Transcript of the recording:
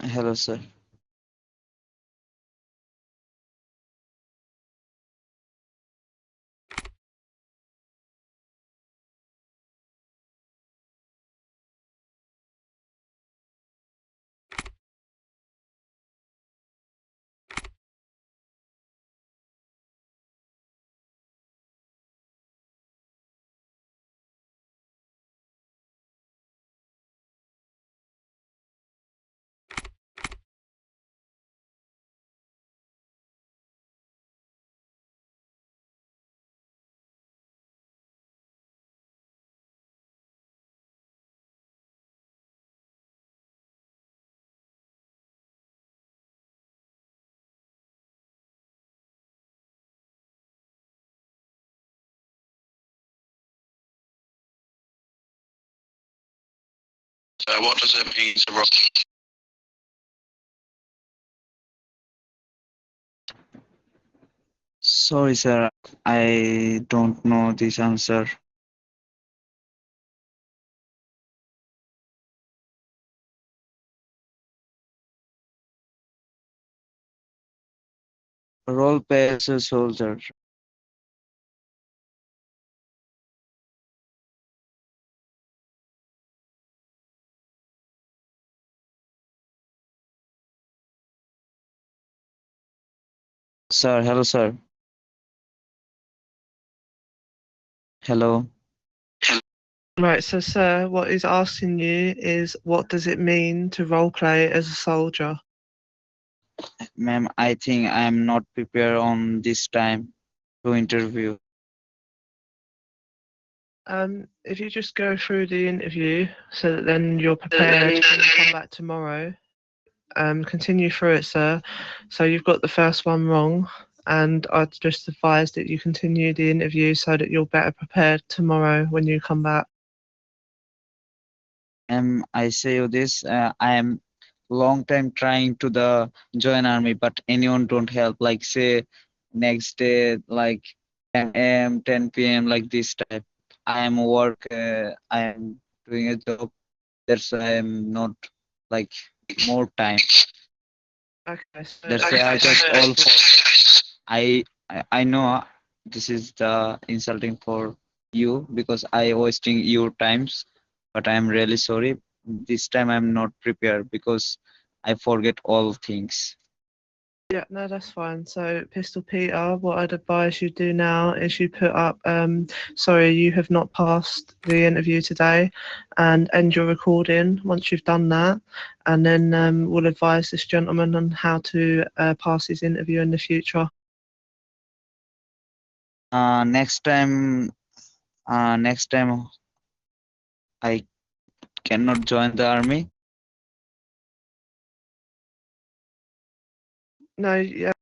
Hello, sir. So what does it mean to rock? Sorry, sir. I don't know this answer. Role play as a soldier. Sir, hello, sir. Hello. Right, so sir, what he's asking you is what does it mean to role play as a soldier? Ma'am, I think I am not prepared on this time to interview. If you just go through the interview so that then you're prepared when you come back tomorrow, continue through it, sir. So you've got the first one wrong, and I'd just advise that you continue the interview so that you're better prepared tomorrow when you come back. I say you this. I am long time trying to the join army, but anyone don't help. Like say next day, like 10 a.m., 10 p.m. like this type. I am work. I am doing a job. That's why I am not like more time. Okay, so That's why I just all for I know this is the insulting for you because I wasting your times, but I am really sorry. This time I'm not prepared because I forget all things. yeah, no, that's fine. So, Pistol Peter, what I'd advise you do now is you put up, sorry, you have not passed the interview today, and end your recording once you've done that. And then we'll advise this gentleman on how to pass his interview in the future. Next time, next time I cannot join the army. No, yeah.